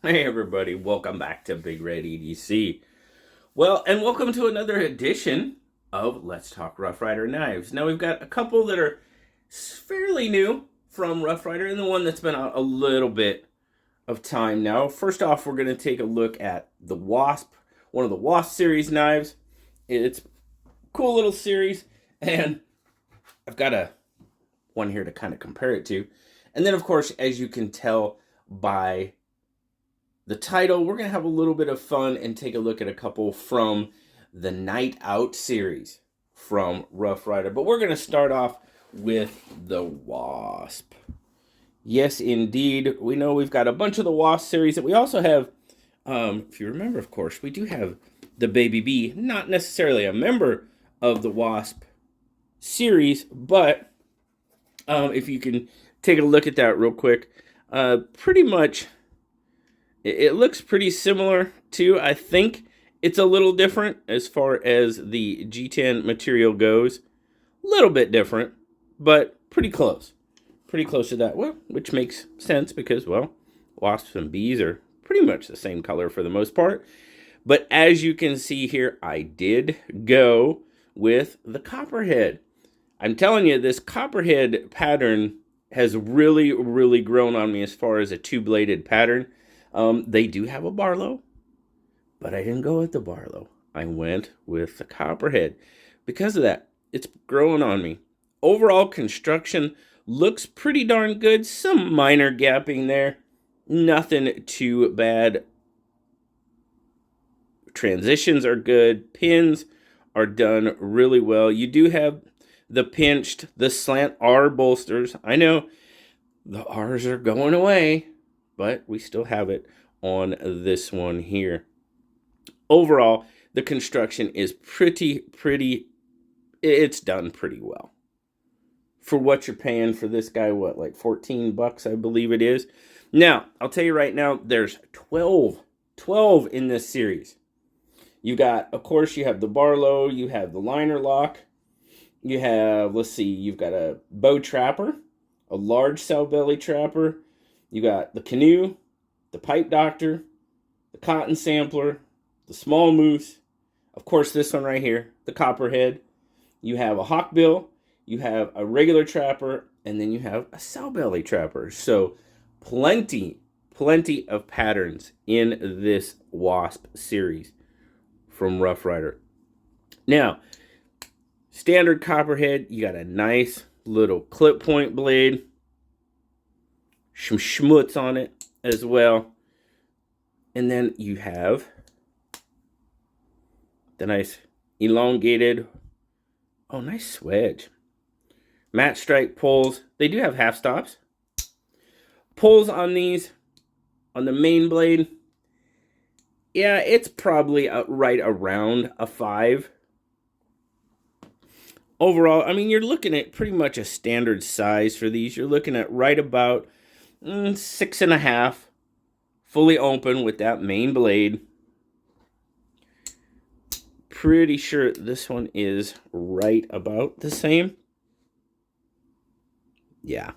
Hey everybody, welcome back to BigRedEDC. Well, and welcome to another edition of Let's Talk Rough Rider Knives. Now we've got a couple that are fairly new from Rough Rider and the one that's been out a little bit of time now. First off, we're going to take a look at the Wasp, one of the Wasp series knives. It's a cool little series, and I've got one here to kind of compare it to. And then, of course, as you can tell by the title, we're going to have a little bit of fun and take a look at a couple from the Night Out series from Rough Rider. But we're going to start off with the Wasp. Yes, indeed. We know we've got a bunch of the Wasp series. And we also have, if you remember, of course, we do have the Baby B. Not necessarily a member of the Wasp series, but if you can take a look at that real quick, pretty much it looks pretty similar to, I think it's a little different as far as the G10 material goes. A little bit different, but pretty close. Pretty close to that, well, which makes sense because, well, wasps and bees are pretty much the same color for the most part. But as you can see here, I did go with the copperhead. I'm telling you, this copperhead pattern has really, really grown on me as far as a two-bladed pattern. They do have a Barlow, but I didn't go with the Barlow. I went with the Copperhead. Because of that, it's growing on me. Overall construction looks pretty darn good. Some minor gapping there. Nothing too bad. Transitions are good. Pins are done really well. You do have the pinched, the slant R bolsters. I know the R's are going away, but we still have it on this one here. Overall, the construction is pretty, it's done pretty well. For what you're paying for this guy, what, like 14 bucks, I believe it is. Now, I'll tell you right now, there's 12 in this series. You got, of course, you have the Barlow, you have the liner lock, you have, let's see, you've got a bow trapper, a large sow belly trapper, you got the canoe, the pipe doctor, the cotton sampler, the small moose, of course this one right here, the copperhead. You have a hawkbill, you have a regular trapper, and then you have a sow belly trapper. So plenty of patterns in this Wasp series from Rough Rider. Now, standard copperhead, you got a nice little clip point blade, some schmutz on it as well. And then you have the nice elongated, oh, nice swedge. Matte strike pulls. They do have half stops. Pulls on these, on the main blade, yeah, it's probably right around a 5. Overall, I mean, you're looking at pretty much a standard size for these. You're looking at right about 6.5, fully open with that main blade. Pretty sure this one is right about the same. Yeah.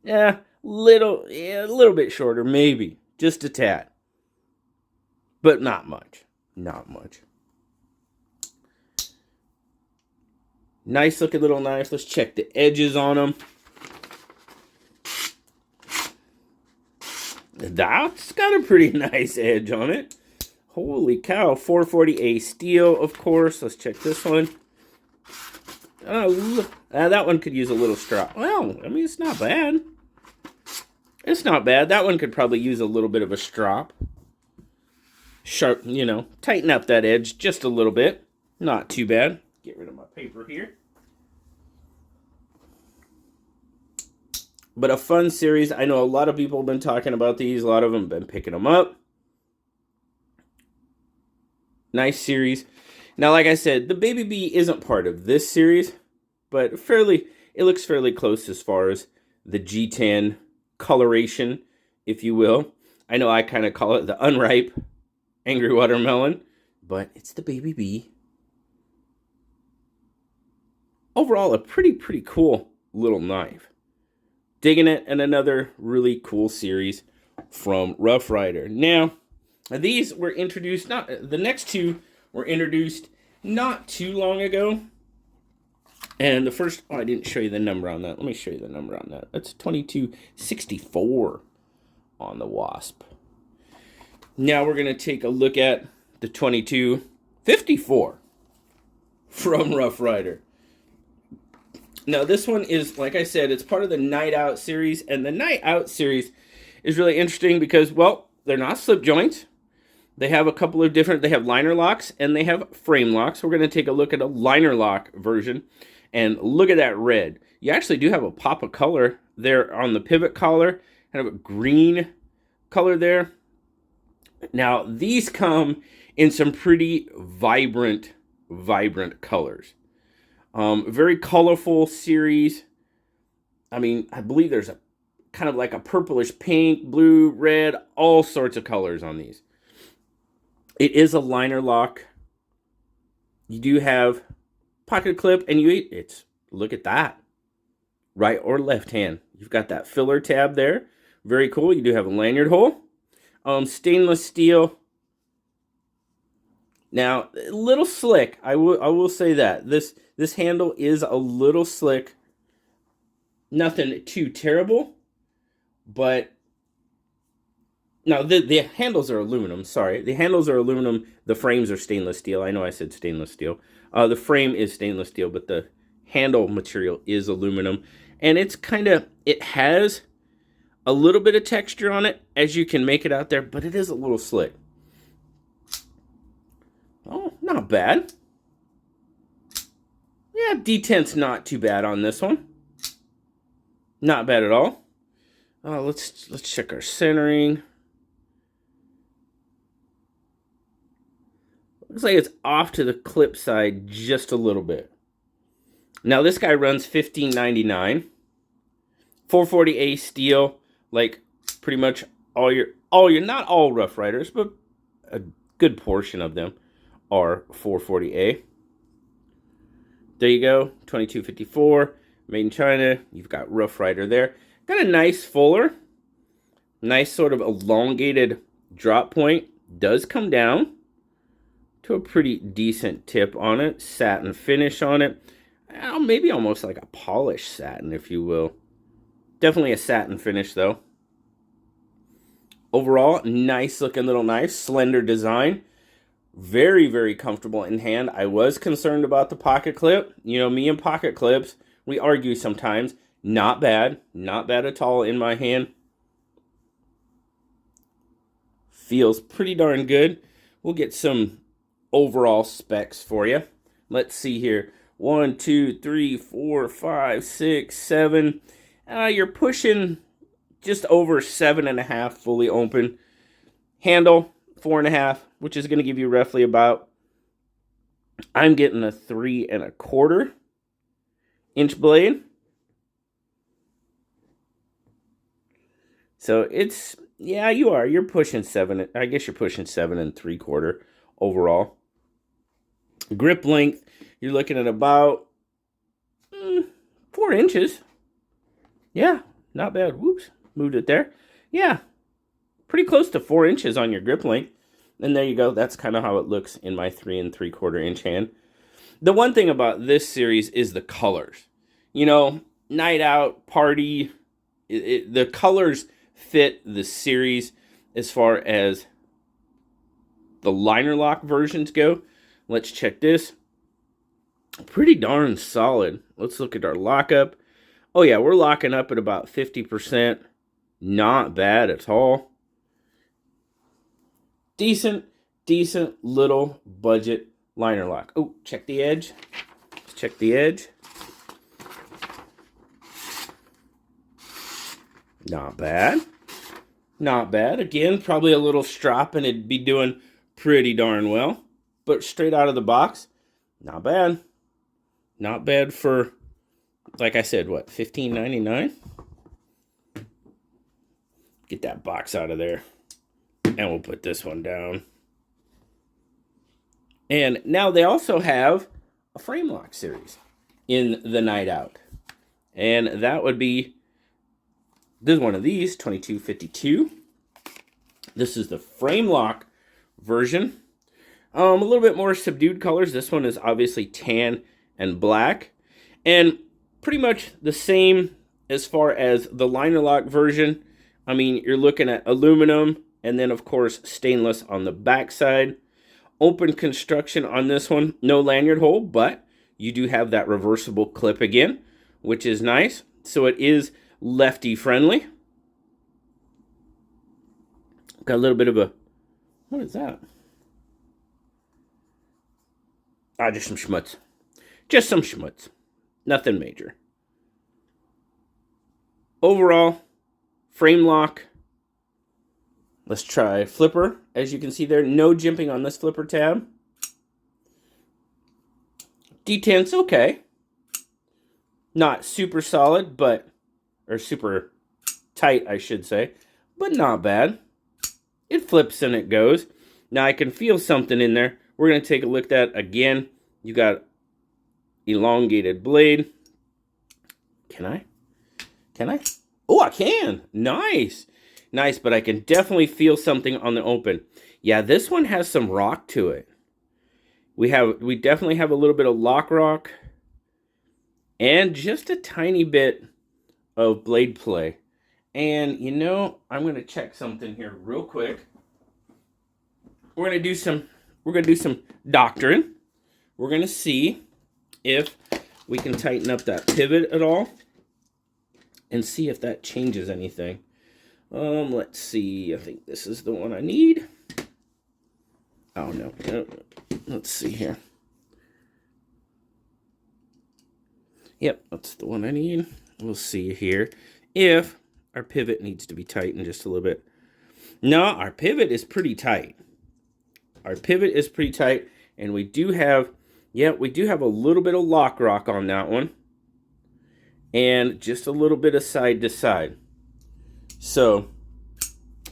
Yeah, a little bit shorter, maybe. Just a tad. But not much. Not much. Nice looking little knife. Let's check the edges on them. That's got a pretty nice edge on it. Holy cow. 440A steel, of course. Let's check this one. Oh, that one could use a little strap. Well, I mean, it's not bad. It's not bad. That one could probably use a little bit of a strop. Sharp, tighten up that edge just a little bit. Not too bad. Get rid of my paper here. But a fun series. I know a lot of people have been talking about these. A lot of them have been picking them up. Nice series. Now, like I said, the Baby B isn't part of this series, but it looks fairly close as far as the G10 coloration, if you will. I know I kind of call it the unripe Angry Watermelon, but it's the Baby B. Overall, a pretty cool little knife. Digging it, and another really cool series from Rough Ryder. Now, these were introduced, the next two were introduced not too long ago. And the first, I didn't show you the number on that. Let me show you the number on that. That's 2264 on the Wasp. Now we're going to take a look at the 2254 from Rough Ryder. Now this one is, like I said, it's part of the Night Out series. And the Night Out series is really interesting because, well, they're not slip joints. They have a couple of different, they have liner locks and they have frame locks. We're going to take a look at a liner lock version. And look at that red. You actually do have a pop of color there on the pivot collar. Kind of a green color there. Now, these come in some pretty vibrant colors. Very colorful series. I mean, I believe there's a kind of like a purplish pink, blue, red, all sorts of colors on these. It is a liner lock. You do have pocket clip, and it's, look at that, right or left hand. You've got that filler tab there. Very cool. You do have a lanyard hole. Stainless steel. Now, a little slick. I will say that this handle is a little slick. Nothing too terrible, but now the handles are aluminum. Sorry, the handles are aluminum. The frames are stainless steel. I know I said stainless steel. The frame is stainless steel, but the handle material is aluminum. And it's it has a little bit of texture on it, as you can make it out there, but it is a little slick. Oh, not bad. Yeah, detent's not too bad on this one. Not bad at all. Let's check our centering. Looks like it's off to the clip side just a little bit. Now this guy runs $15.99. 440A steel, like pretty much all your not all Rough Riders, but a good portion of them are 440A. There you go, 2254, made in China. You've got Rough Ryder there. Got a nice fuller, nice sort of elongated drop point. Does come down to a pretty decent tip on it. Satin finish on it. Maybe almost like a polished satin, if you will. Definitely a satin finish, though. Overall, nice looking little knife. Slender design. Very, very comfortable in hand. I was concerned about the pocket clip. You know, me and pocket clips, we argue sometimes. Not bad. Not bad at all in my hand. Feels pretty darn good. We'll get some overall specs for you. Let's see here. 1, 2, 3, 4, 5, 6, 7. You're pushing just over 7.5 fully open. Handle 4.5, which is going to give you roughly about, I'm getting a 3.25 inch blade. So it's, yeah, you're pushing 7. I guess you're pushing 7.75 overall. Grip length, you're looking at about 4 inches. Yeah, not bad. Whoops, moved it there. Yeah, pretty close to 4 inches on your grip length. And there you go. That's kind of how it looks in my 3.75 inch hand. The one thing about this series is the colors. You know, night out, party, the colors fit the series as far as the liner lock versions go. Let's check this. Pretty darn solid. Let's look at our lockup. Oh yeah, we're locking up at about 50%. Not bad at all. Decent little budget liner lock. Oh, check the edge. Let's check the edge. Not bad. Not bad. Again, probably a little strop and it'd be doing pretty darn well. But straight out of the box, not bad. Not bad for, like I said, what, $15.99? Get that box out of there. And we'll put this one down. And now they also have a frame lock series in the Night Out. And that would be, this is one of these, 2252. This is the frame lock version. A little bit more subdued colors. This one is obviously tan and black. And pretty much the same as far as the liner lock version. I mean, you're looking at aluminum and then, of course, stainless on the backside. Open construction on this one. No lanyard hole, but you do have that reversible clip again, which is nice. So it is lefty friendly. Got a little bit of a... What is that? Just some schmutz. Just some schmutz. Nothing major. Overall, frame lock. Let's try flipper. As you can see there, no jimping on this flipper tab. Detent's okay. Not super solid, but... Or super tight, I should say. But not bad. It flips and it goes. Now I can feel something in there. We're going to take a look at that again. You got elongated blade. Can I? Can I? Oh, I can. Nice. Nice, but I can definitely feel something on the open. Yeah, this one has some rock to it. We definitely have a little bit of lock rock and just a tiny bit of blade play. And you know, I'm going to check something here real quick. We're going to do some doctoring. We're going to see if we can tighten up that pivot at all and see if that changes anything. Let's see. I think this is the one I need. Oh, no. Let's see here. Yep, that's the one I need. We'll see here if our pivot needs to be tightened just a little bit. No, our pivot is pretty tight. Our pivot is pretty tight, and we do have a little bit of lock rock on that one. And just a little bit of side to side. So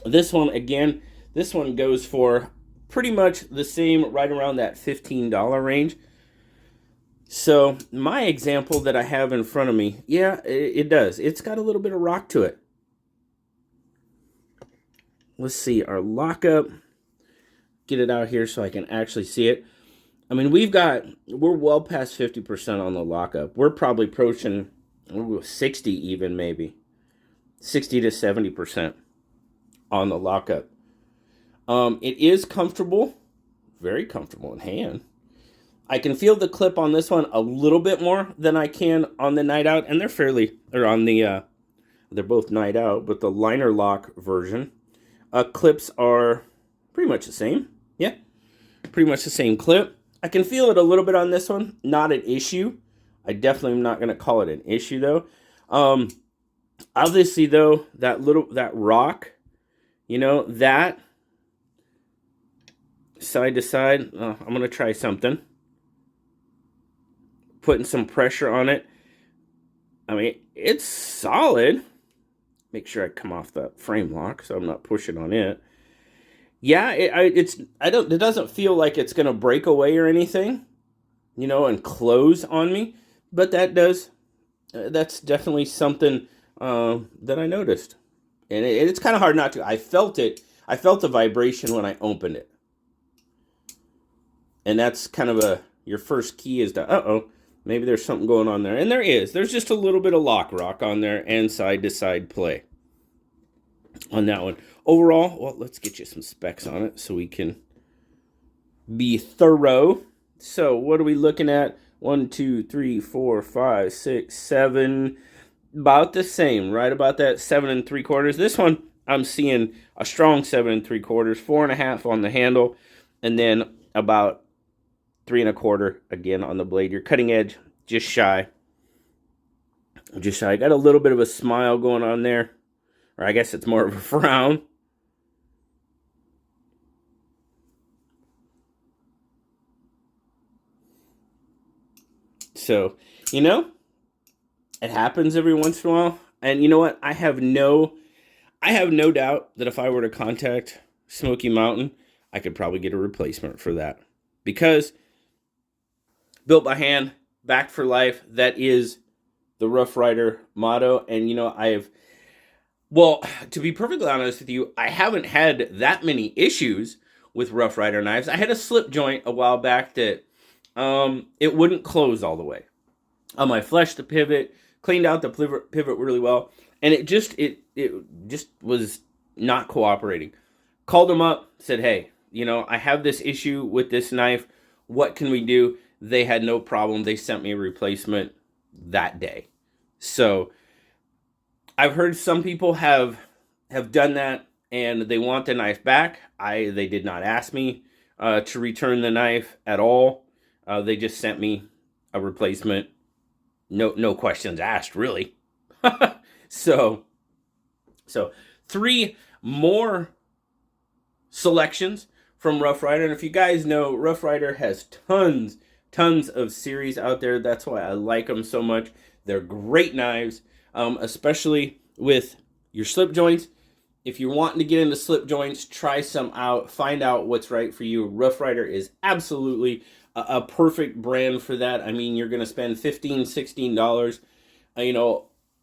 this one, again, this one goes for pretty much the same, right around that $15 range. So my example that I have in front of me, yeah, it does. It's got a little bit of rock to it. Let's see, our lockup. Get it out here so I can actually see it. I mean, we're well past 50% on the lockup. We're probably approaching 60 even, maybe. 60 to 70% on the lockup. It is comfortable, very comfortable in hand. I can feel the clip on this one a little bit more than I can on the Night Out, and they're both Night Out, but the liner lock version. Clips are pretty much the same. Yeah, pretty much the same clip. I can feel it a little bit on this one. Not an issue. I definitely am not going to call it an issue, though. Obviously, though, that rock, you know, that side to side, I'm going to try something. Putting some pressure on it. I mean, it's solid. Make sure I come off the frame lock so I'm not pushing on it. Yeah, it doesn't feel like it's going to break away or anything, you know, and close on me. But that's definitely something that I noticed. And it's kind of hard not to. I felt it. I felt the vibration when I opened it. And that's kind of your first key is to, maybe there's something going on there. And there is. There's just a little bit of lock rock on there and side-to-side play on that one. Overall, well, let's get you some specs on it so we can be thorough. So what are we looking at? 1, 2, 3, 4, 5, 6, 7. About the same, right? About that 7 3/4. This one, I'm seeing a strong 7 3/4, 4.5 on the handle, and then about 3 1/4 again on the blade. Your cutting edge, just shy. Just shy. Got a little bit of a smile going on there, or I guess it's more of a frown. So, you know, it happens every once in a while. And you know what? I have no doubt that if I were to contact Smoky Mountain, I could probably get a replacement for that. Because built by hand, back for life, that is the Rough Rider motto. And you know, Well, to be perfectly honest with you, I haven't had that many issues with Rough Rider knives. I had a slip joint a while back that it wouldn't close all the way. I fleshed the pivot, cleaned out the pivot really well, and it just was not cooperating. Called them up, said, "Hey, I have this issue with this knife. What can we do?" They had no problem. They sent me a replacement that day. So I've heard some people have done that and they want the knife back. They did not ask me to return the knife at all. They just sent me a replacement. No questions asked, really. so so 3 more selections from Rough Rider. And if you guys know, Rough Rider has tons of series out there. That's why I like them so much. They're great knives, especially with your slip joints. If you're wanting to get into slip joints, try some out. Find out what's right for you. Rough Rider is absolutely a perfect brand for that. I mean, you're going to spend $15, $16.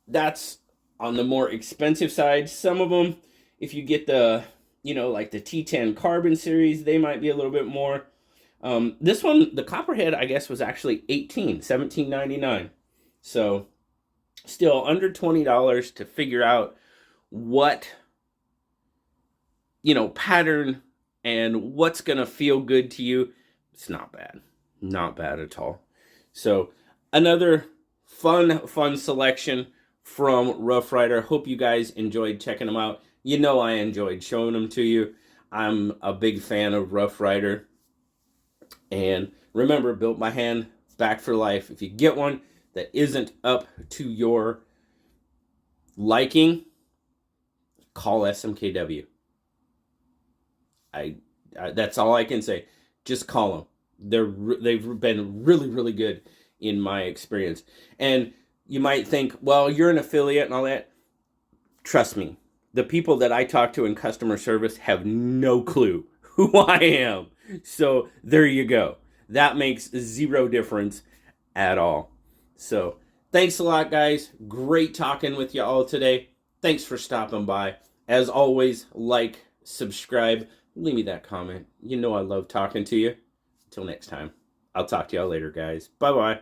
That's on the more expensive side. Some of them, if you get the, like the T10 Carbon series, they might be a little bit more. This one, the Copperhead, I guess, was actually $17.99. So still under $20 to figure out what, pattern and what's going to feel good to you. It's not bad. Not bad at all. So another fun selection from Rough Rider. Hope you guys enjoyed checking them out. I enjoyed showing them to you. I'm a big fan of Rough Rider. And remember, built by hand, back for life. If you get one that isn't up to your liking, call SMKW. That's all I can say. Just call them. They've been really good in my experience. And you might think, well, you're an affiliate and all that. Trust me, the people that I talk to in customer service have no clue who I am. So there you go. That makes 0 difference at all. So thanks a lot, guys. Great talking with you all today. Thanks for stopping by. As always, like, subscribe, leave me that comment. I love talking to you. Until next time, I'll talk to y'all later, guys. Bye-bye.